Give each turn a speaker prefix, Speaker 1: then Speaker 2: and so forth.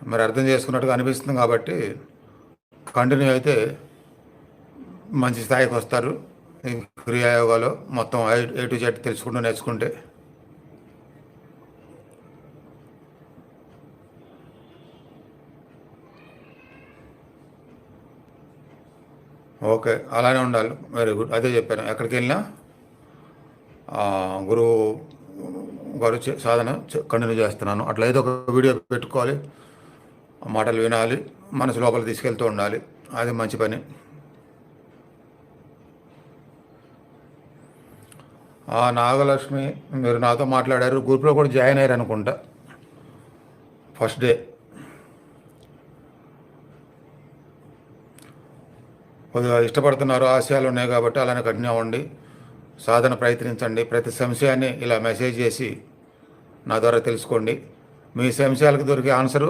Speaker 1: మరి అర్థం చేసుకున్నట్టుగా అనిపిస్తుంది కాబట్టి కంటిన్యూ అయితే మంచి స్థాయికి వస్తారు. ఈ క్రియాయోగాలో మొత్తం A to Z తెలుసుకుంటూ నేర్చుకుంటే. ఓకే, అలానే ఉండాలి. Very good. అదే చెప్పాను, ఎక్కడికి వెళ్ళినా గురువు గారు సాధన కంటిన్యూ చేస్తున్నాను. అట్లా ఏదో ఒక వీడియో పెట్టుకోవాలి, మాటలు వినాలి, మనసు లోపల తీసుకెళ్తూ ఉండాలి. అది మంచి పని. నాగలక్ష్మి, మీరు నాతో మాట్లాడారు, గ్రూప్లో కూడా జాయిన్ అయ్యారు అనుకుంటా ఫస్ట్ డే. కొద్దిగా ఇష్టపడుతున్నారు, ఆశయాలు ఉన్నాయి కాబట్టి అలానే కంటిన్యూ అవ్వండి, సాధన ప్రయత్నించండి. ప్రతి సంశయాన్ని ఇలా మెసేజ్ చేసి నా ద్వారా తెలుసుకోండి. మీ సంశయాలకు దొరికే ఆన్సరు